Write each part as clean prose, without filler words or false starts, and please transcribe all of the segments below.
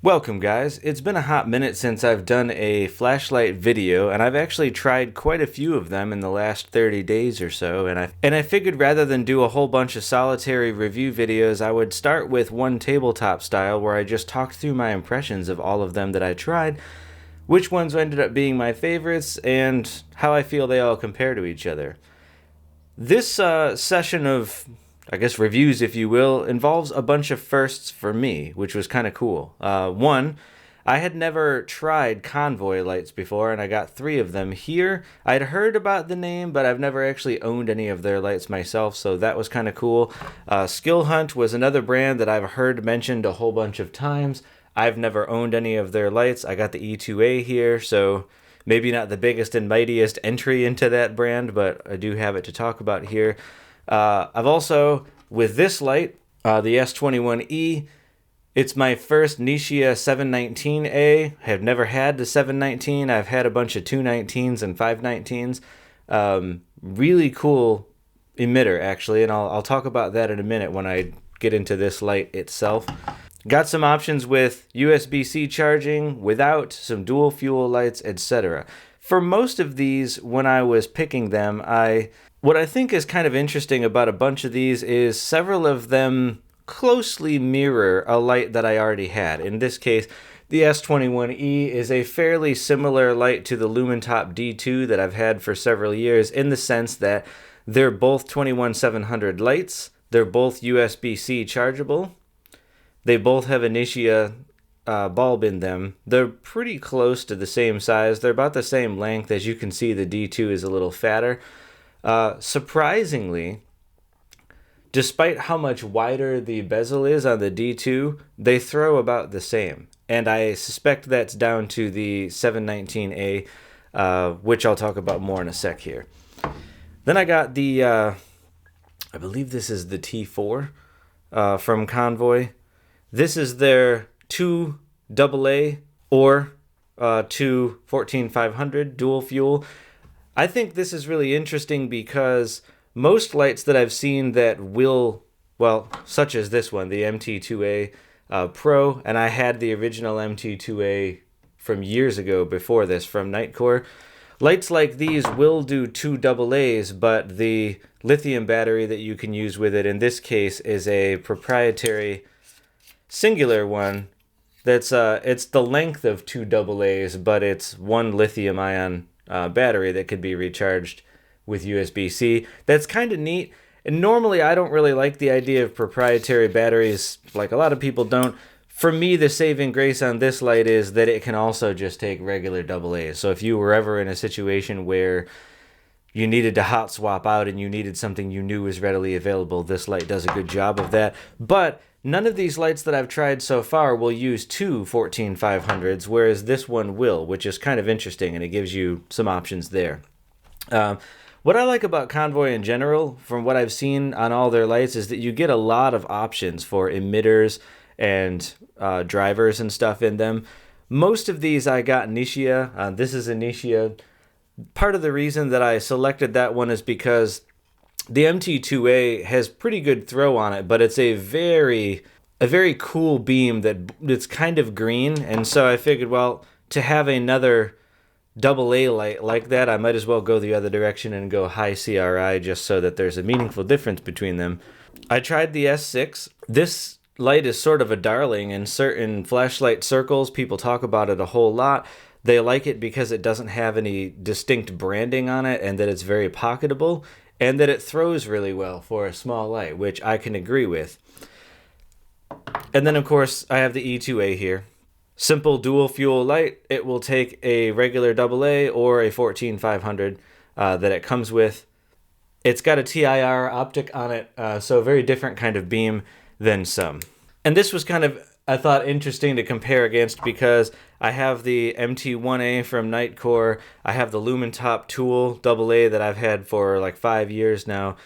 Welcome guys, it's been a hot minute since I've done a flashlight video, and I've actually tried quite a few of them in the last 30 days or so, and I figured rather than do a whole bunch of solitary review videos, I would start with one tabletop style where I just talked through my impressions of all of them that I tried, which ones ended up being my favorites, and how I feel they all compare to each other. This session of reviews, if you will, involves a bunch of firsts for me, which was kind of cool. One, I had never tried Convoy lights before, and I got 3 of them here. I'd heard about the name, but I've never actually owned any of their lights myself, so that was kind of cool. Skilhunt was another brand that I've heard mentioned a whole bunch of times. I've never owned any of their lights. I got the E2A here, so maybe not the biggest and mightiest entry into that brand, but I do have it to talk about here. I've also, with this light, the S21E, it's my first Nichia 719A. I have never had the 719. I've had a bunch of 219s and 519s. Really cool emitter, actually, and I'll talk about that in a minute when I get into this light itself. Got some options with USB-C charging, without, some dual fuel lights, etc. For most of these, when I was picking them, what I think is kind of interesting about a bunch of these is several of them closely mirror a light that I already had. In this case, the S21E is a fairly similar light to the Lumintop D2 that I've had for several years, in the sense that they're both 21700 lights, they're both USB-C chargeable, they both have a Nichia bulb in them. They're pretty close to the same size, they're about the same length. As you can see, the D2 is a little fatter. Surprisingly, despite how much wider the bezel is on the D2, they throw about the same. And I suspect that's down to the 719A, which I'll talk about more in a sec here. Then I got the, I believe this is the T4 from Convoy. This is their 2AA or 2 14500 dual fuel. I think this is really interesting because most lights that I've seen that will, well, such as this one, the MT2A Pro, and I had the original MT2A from years ago before this from Nitecore. Lights like these will do 2 AA's, but the lithium battery that you can use with it in this case is a proprietary singular one. That's it's the length of 2 AA's, but it's one lithium ion battery that could be recharged with USB-C. That's kind of neat. And normally I don't really like the idea of proprietary batteries, like a lot of people don't. For me, the saving grace on this light is that it can also just take regular AA's. So if you were ever in a situation where you needed to hot swap out and you needed something you knew was readily available, this light does a good job of that. But none of these lights that I've tried so far will use 2 14500s, whereas this one will, which is kind of interesting, and it gives you some options there. What I like about Convoy in general, from what I've seen on all their lights, is that you get a lot of options for emitters and drivers and stuff in them. Most of these I got Nichia. This is a Nichia. Part of the reason that I selected that one is because the MT2A has pretty good throw on it, but it's a very cool beam that's kind of green, and so I figured, well, to have another AA light like that, I might as well go the other direction and go high CRI, just so that there's a meaningful difference between them. I tried the S6. This light is sort of a darling in certain flashlight circles. People talk about it a whole lot. They like it because it doesn't have any distinct branding on it, and that it's very pocketable, and that it throws really well for a small light, which I can agree with. And then, of course, I have the E2A here. Simple dual fuel light. It will take a regular AA or a 14500 that it comes with. It's got a TIR optic on it, so a very different kind of beam than some. And this was kind of, I thought, interesting to compare against because I have the MT1A from Nitecore. I have the Lumintop tool AA that I've had for like 5 years now.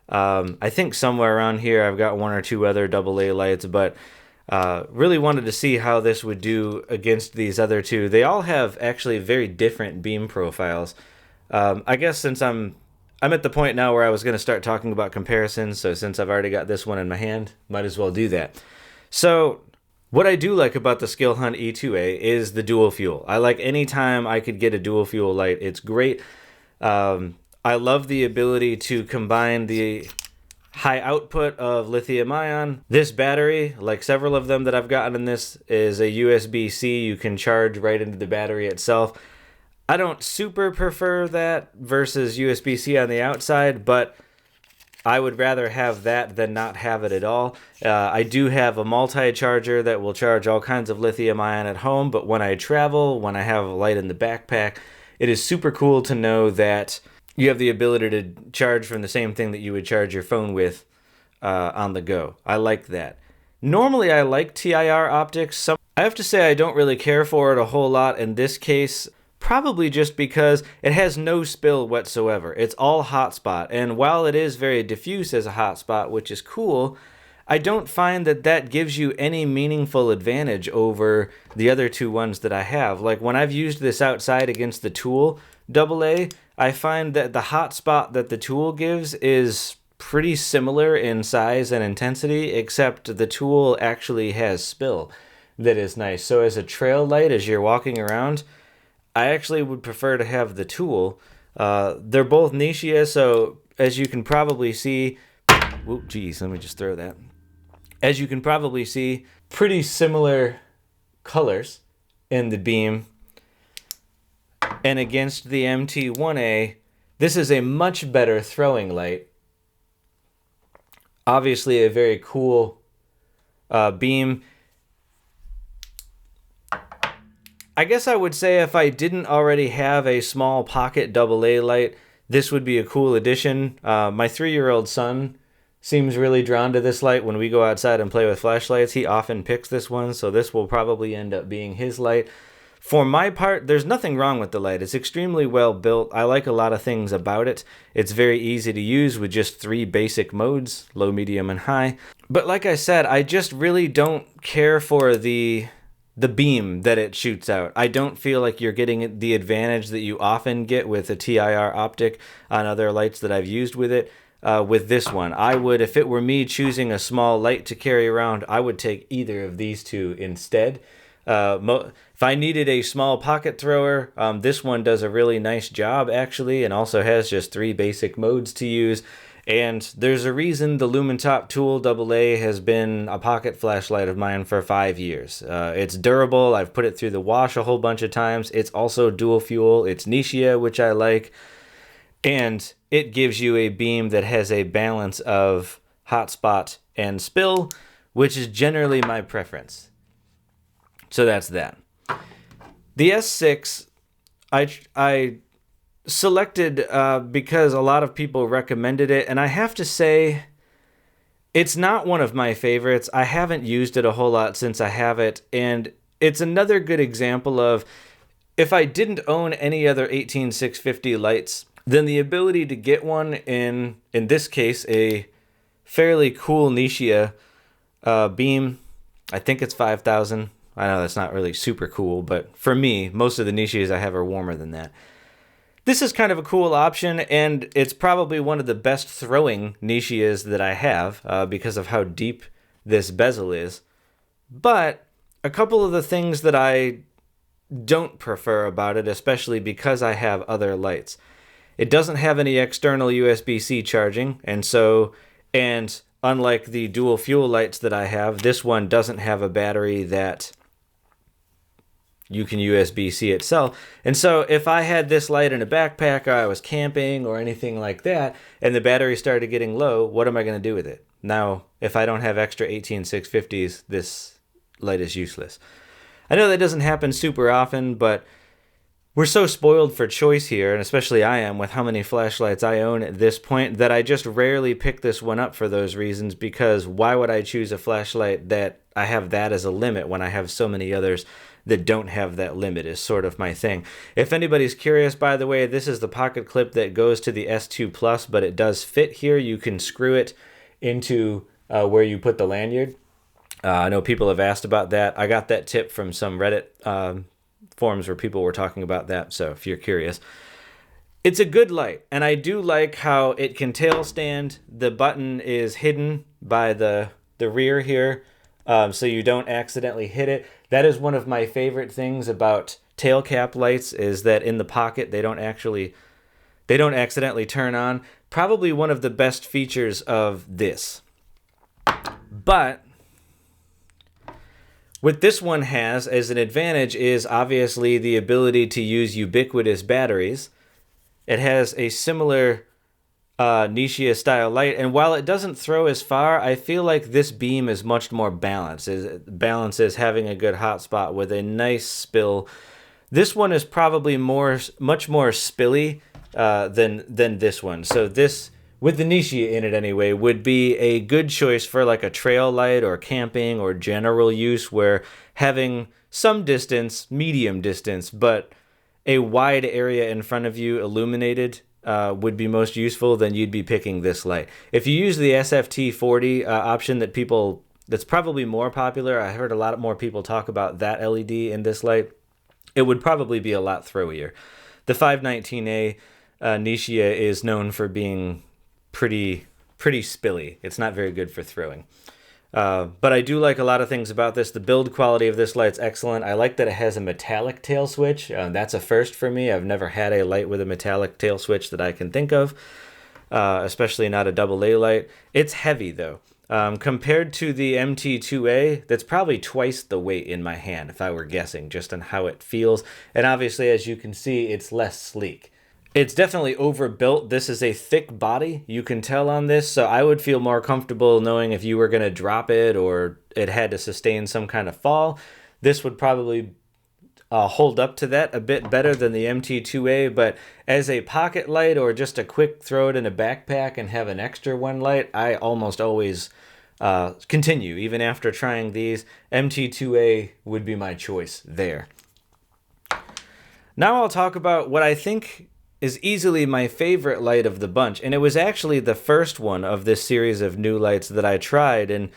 I think somewhere around here I've got 1 or 2 other AA lights, but really wanted to see how this would do against these other 2. They all have actually very different beam profiles. I guess since I'm at the point now where I was going to start talking about comparisons, so since I've already got this one in my hand, might as well do that. So What I do like about the Skilhunt E2A is the dual fuel. I like any time I could get a dual fuel light. It's great. I love the ability to combine the high output of lithium ion. This battery, like several of them that I've gotten in this, is a USB-C. You can charge right into the battery itself. I don't super prefer that versus USB-C on the outside, but I would rather have that than not have it at all. I do have a multi-charger that will charge all kinds of lithium ion at home, but when I travel, when I have a light in the backpack, it is super cool to know that you have the ability to charge from the same thing that you would charge your phone with on the go. I like that. Normally, I like TIR optics. I have to say I don't really care for it a whole lot in this case. Probably just because it has no spill whatsoever. It's all hotspot, and while it is very diffuse as a hotspot, which is cool, I don't find that that gives you any meaningful advantage over the other two ones that I have. Like when I've used this outside against the Tool AA, I find that the hotspot that the Tool gives is pretty similar in size and intensity, except the Tool actually has spill that is nice. So as a trail light, as you're walking around, I actually would prefer to have the Tool. They're both Nichia, so as you can probably see, whoop, geez, let me just throw that. As you can probably see, pretty similar colors in the beam. And against the MT1A, this is a much better throwing light. Obviously a very cool beam. I guess I would say if I didn't already have a small pocket AA light, this would be a cool addition. My 3-year-old son seems really drawn to this light. When we go outside and play with flashlights, he often picks this one, so this will probably end up being his light. For my part, there's nothing wrong with the light. It's extremely well built. I like a lot of things about it. It's very easy to use with just 3 basic modes, low, medium, and high. But like I said, I just really don't care for the beam that it shoots out. I don't feel like you're getting the advantage that you often get with a TIR optic on other lights that I've used with it. With this one, I would, if it were me choosing a small light to carry around, I would take either of these two instead. If I needed a small pocket thrower, this one does a really nice job actually, and also has just 3 basic modes to use. And there's a reason the Lumintop Tool AA has been a pocket flashlight of mine for 5 years. It's durable. I've put it through the wash a whole bunch of times. It's also dual fuel. It's Nichia, which I like. And it gives you a beam that has a balance of hotspot and spill, which is generally my preference. So that's that. The S6, I selected because a lot of people recommended it, and I have to say it's not one of my favorites. I haven't used it a whole lot since I have it, and it's another good example of if I didn't own any other 18650 lights, then the ability to get one in this case, a fairly cool Nichia beam, I think it's 5,000. I know that's not really super cool, but for me, most of the Nichias I have are warmer than that. This is kind of a cool option, and it's probably one of the best throwing Nichias that I have because of how deep this bezel is. But a couple of the things that I don't prefer about it, especially because I have other lights. It doesn't have any external USB-C charging, and unlike the dual fuel lights that I have, this one doesn't have a battery that you can USB-C itself. And so if I had this light in a backpack, or I was camping or anything like that, and the battery started getting low, what am I going to do with it? Now, if I don't have extra 18650s, this light is useless. I know that doesn't happen super often, but we're so spoiled for choice here, and especially I am with how many flashlights I own at this point, that I just rarely pick this one up for those reasons, because why would I choose a flashlight that I have that as a limit when I have so many others that don't have that limit is sort of my thing. If anybody's curious, by the way, this is the pocket clip that goes to the S2 Plus, but it does fit here. You can screw it into where you put the lanyard. I know people have asked about that. I got that tip from some Reddit forums where people were talking about that, so if you're curious. It's a good light, and I do like how it can tail stand. The button is hidden by the rear here so you don't accidentally hit it. That is one of my favorite things about tail cap lights, is that in the pocket they don't accidentally turn on. Probably one of the best features of this. But what this one has as an advantage is obviously the ability to use ubiquitous batteries. It has a similar Nichia style light, and while it doesn't throw as far, I feel like this beam is much more balanced. It balances having a good hotspot with a nice spill. This one is probably much more spilly than this one. So this, with the Nichia in it anyway, would be a good choice for like a trail light or camping or general use, where having some distance, medium distance, but a wide area in front of you illuminated would be most useful. Then you'd be picking this light. If you use the SFT40 option that's probably more popular, I heard a lot more people talk about that LED in this light, it would probably be a lot throwier. The 519A Nichia is known for being pretty spilly. It's not very good for throwing. But I do like a lot of things about this. The build quality of this light's excellent. I like that it has a metallic tail switch. That's a first for me. I've never had a light with a metallic tail switch that I can think of, especially not a AA light. It's heavy, though. Compared to the MT2A, that's probably twice the weight in my hand, if I were guessing, just on how it feels. And obviously, as you can see, it's less sleek. It's definitely overbuilt. This is a thick body, you can tell on this, so I would feel more comfortable knowing if you were going to drop it or it had to sustain some kind of fall. This would probably hold up to that a bit better than the MT2A, but as a pocket light or just a quick throw it in a backpack and have an extra one light, I almost always continue. Even after trying these, MT2A would be my choice there. Now I'll talk about what I think is easily my favorite light of the bunch, and it was actually the first one of this series of new lights that I tried, and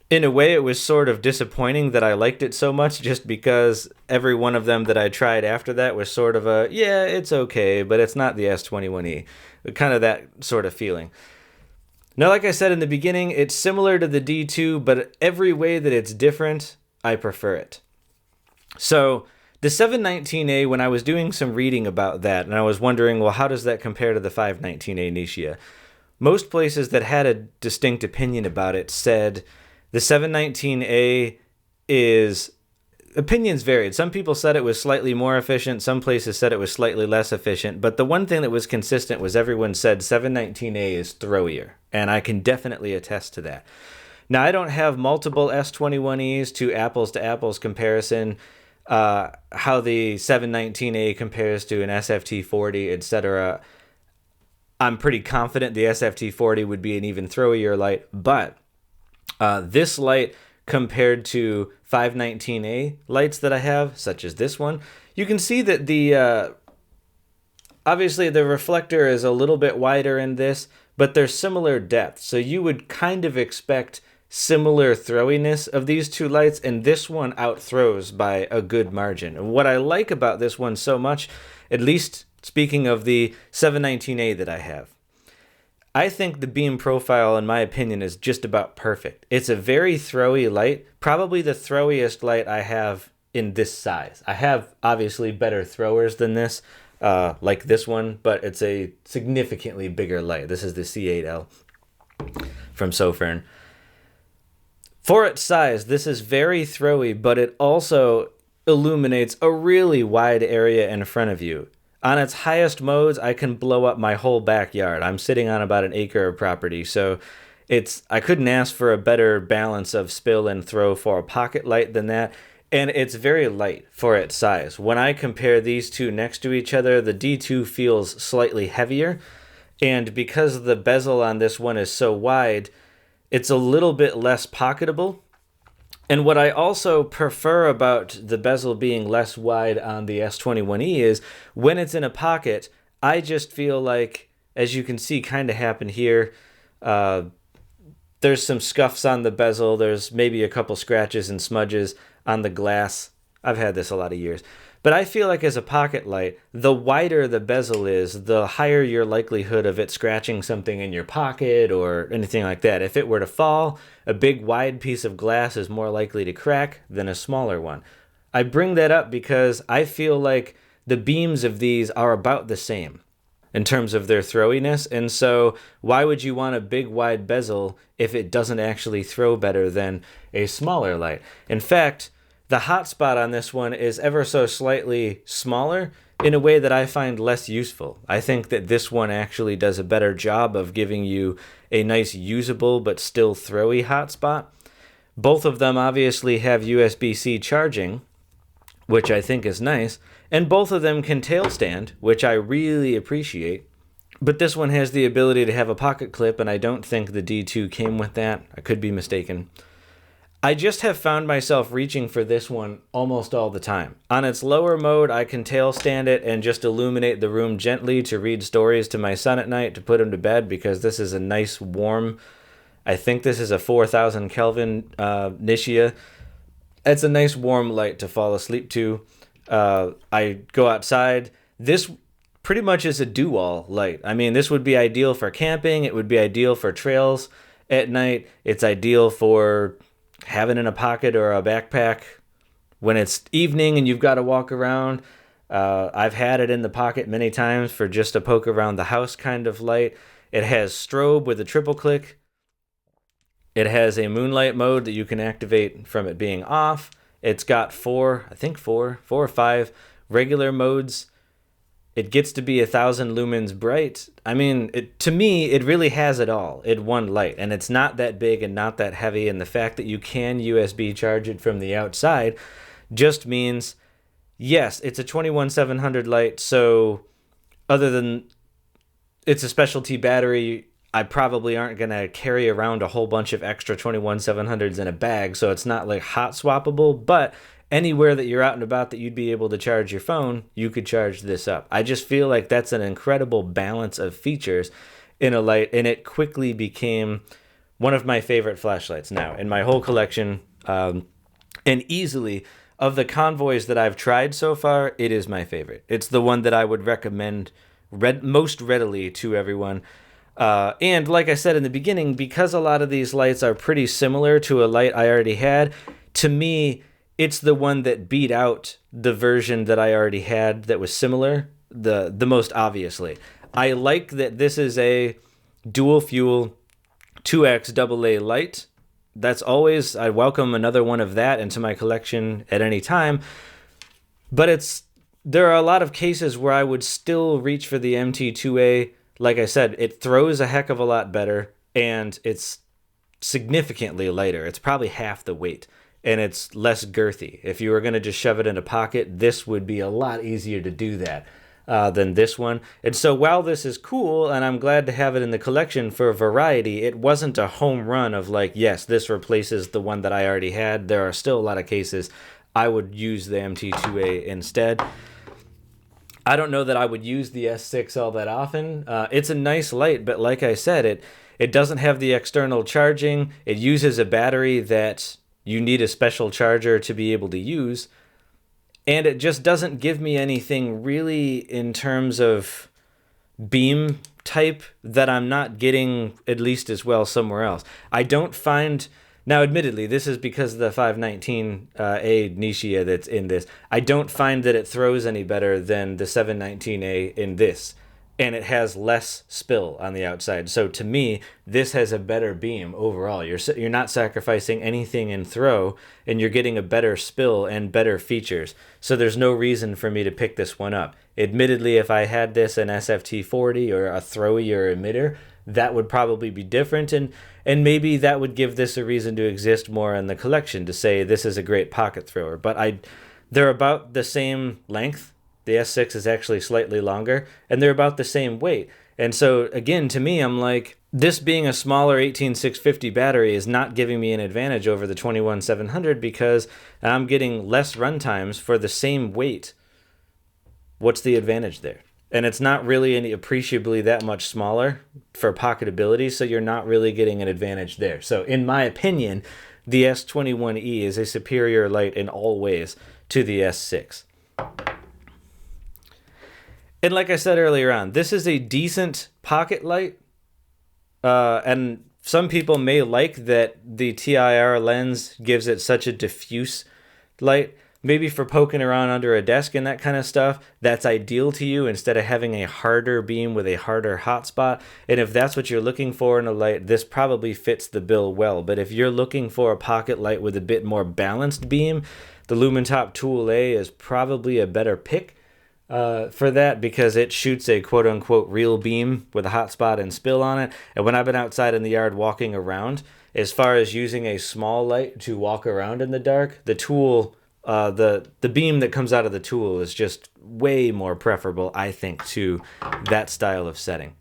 in a way it was sort of disappointing that I liked it so much, just because every one of them that I tried after that was sort of a, yeah, it's okay, but it's not the S21E. Kind of that sort of feeling. Now, like I said in the beginning, it's similar to the D2, but every way that it's different, I prefer it. So the 719A, when I was doing some reading about that, and I was wondering, well, how does that compare to the 519A Nichia? Most places that had a distinct opinion about it said the 719A is... Opinions varied. Some people said it was slightly more efficient. Some places said it was slightly less efficient. But the one thing that was consistent was everyone said 719A is throwier. And I can definitely attest to that. Now, I don't have multiple S21Es to apples comparison. How the 719A compares to an SFT40, etc. I'm pretty confident the SFT40 would be an even throwier light, but this light compared to 519A lights that I have, such as this one, you can see that the obviously the reflector is a little bit wider in this, but they're similar depth, so you would kind of expect similar throwiness of these two lights, and this one outthrows by a good margin. And what I like about this one so much, at least speaking of the 719A that I have, I think the beam profile, in my opinion, is just about perfect. It's a very throwy light, probably the throwiest light I have in this size. I have obviously better throwers than this, like this one, but it's a significantly bigger light. This is the C8L from Sofirn. For its size, this is very throwy, but it also illuminates a really wide area in front of you. On its highest modes, I can blow up my whole backyard. I'm sitting on about an acre of property, so I couldn't ask for a better balance of spill and throw for a pocket light than that, and it's very light for its size. When I compare these two next to each other, the D2 feels slightly heavier, and because the bezel on this one is so wide, it's a little bit less pocketable. And what I also prefer about the bezel being less wide on the S21E is when it's in a pocket, I just feel like, as you can see kind of happen here, there's some scuffs on the bezel. There's maybe a couple scratches and smudges on the glass. I've had this a lot of years. But I feel like as a pocket light, the wider the bezel is, the higher your likelihood of it scratching something in your pocket or anything like that. If it were to fall, a big wide piece of glass is more likely to crack than a smaller one. I bring that up because I feel like the beams of these are about the same in terms of their throwiness, and so why would you want a big wide bezel if it doesn't actually throw better than a smaller light? In fact, the hotspot on this one is ever so slightly smaller in a way that I find less useful. I think that this one actually does a better job of giving you a nice usable but still throwy hotspot. Both of them obviously have USB-C charging, which I think is nice, and both of them can tail stand, which I really appreciate. But this one has the ability to have a pocket clip, and I don't think the D2 came with that. I could be mistaken. I just have found myself reaching for this one almost all the time. On its lower mode, I can tail stand it and just illuminate the room gently to read stories to my son at night to put him to bed, because this is a nice warm, I think this is a 4000 Kelvin Nichia. It's a nice warm light to fall asleep to. I go outside. This pretty much is a do-all light. I mean, this would be ideal for camping. It would be ideal for trails at night. It's ideal for having in a pocket or a backpack when it's evening and you've got to walk around. I've had it in the pocket many times for just a poke around the house kind of light. It has strobe with a triple click. It has a moonlight mode that you can activate from it being off. It's got four or five regular modes. It gets to be 1,000 lumens bright. I mean, to me, it really has it all in one light. And it's not that big and not that heavy. And the fact that you can USB charge it from the outside just means, yes, it's a 21700 light. So other than it's a specialty battery, I probably aren't going to carry around a whole bunch of extra 21700s in a bag, so it's not like hot swappable, but anywhere that you're out and about that you'd be able to charge your phone, you could charge this up. I just feel like that's an incredible balance of features in a light, and it quickly became one of my favorite flashlights now in my whole collection, and easily, of the Convoys that I've tried so far, it is my favorite. It's the one that I would recommend most readily to everyone. And like I said in the beginning, because a lot of these lights are pretty similar to a light I already had, to me, it's the one that beat out the version that I already had that was similar the most obviously. I like that this is a dual fuel 2X AA light. That's always, I welcome another one of that into my collection at any time. But there are a lot of cases where I would still reach for the MT2A. Like I said, it throws a heck of a lot better, and it's significantly lighter. It's probably half the weight, and it's less girthy. If you were going to just shove it in a pocket, this would be a lot easier to do that than this one. And so while this is cool, and I'm glad to have it in the collection for variety, it wasn't a home run of like, yes, this replaces the one that I already had. There are still a lot of cases I would use the MT2A instead. I don't know that I would use the S6 all that often. It's a nice light, but like I said, it doesn't have the external charging. It uses a battery that you need a special charger to be able to use. And it just doesn't give me anything really in terms of beam type that I'm not getting at least as well somewhere else. I don't find... Now, admittedly, this is because of the 519A Nichia that's in this. I don't find that it throws any better than the 719A in this, and it has less spill on the outside. So to me, this has a better beam overall. You're not sacrificing anything in throw, and you're getting a better spill and better features. So there's no reason for me to pick this one up. Admittedly, if I had this in SFT40 or a throwy or emitter, that would probably be different, and maybe that would give this a reason to exist more in the collection, to say this is a great pocket thrower. But they're about the same length. The S6 is actually slightly longer, and they're about the same weight. And so, again, to me, I'm like, this being a smaller 18650 battery is not giving me an advantage over the 21700 because I'm getting less run times for the same weight. What's the advantage there? And it's not really any appreciably that much smaller for pocketability, so you're not really getting an advantage there. So in my opinion, the S21E is a superior light in all ways to the S6. And like I said earlier on, this is a decent pocket light. And some people may like that the TIR lens gives it such a diffuse light. Maybe for poking around under a desk and that kind of stuff, that's ideal to you instead of having a harder beam with a harder hotspot. And if that's what you're looking for in a light, this probably fits the bill well. But if you're looking for a pocket light with a bit more balanced beam, the Lumintop Tool A is probably a better pick for that, because it shoots a quote-unquote real beam with a hotspot and spill on it. And when I've been outside in the yard walking around, as far as using a small light to walk around in the dark, the tool, the beam that comes out of the tool is just way more preferable, I think, to that style of setting.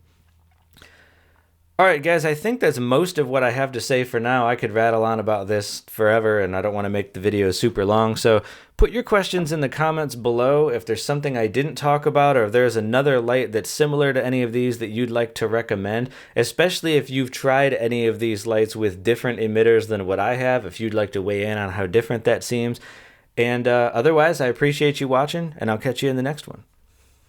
All right, guys, I think that's most of what I have to say for now. I could rattle on about this forever, and I don't want to make the video super long. So put your questions in the comments below if there's something I didn't talk about, or if there's another light that's similar to any of these that you'd like to recommend, especially if you've tried any of these lights with different emitters than what I have, if you'd like to weigh in on how different that seems. And otherwise, I appreciate you watching, and I'll catch you in the next one.